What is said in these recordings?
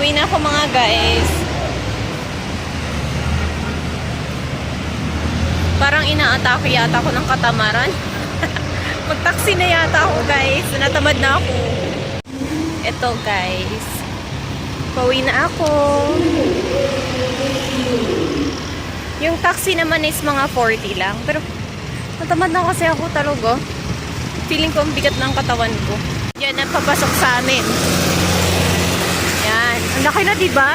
Pauwi na ako mga guys. Parang inaatake yata ako ng katamaran. Mag-taxi na yata ako guys. Natamad na ako. Ito guys. Pauwi na ako. Yung taxi naman is mga 40 lang. Pero natamad na kasi ako talaga. Feeling ko ang bigat ng katawan ko. Yan ang papasok sa amin. Yan. Ang laki na diba?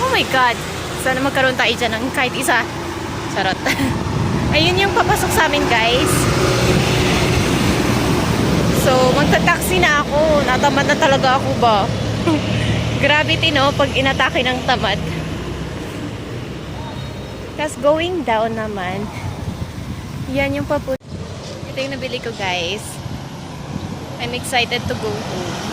Oh my God. Sana magkaroon tayo dyan ng kahit isa. Charot. Ayun yung papasok sa amin guys. So, magta-taxi na ako. Natamad na talaga ako ba? Gravity no, pag inatake ng tamad. Tapos going down naman. Yan yung papunta. Ito yung nabili ko guys. I'm excited to go home.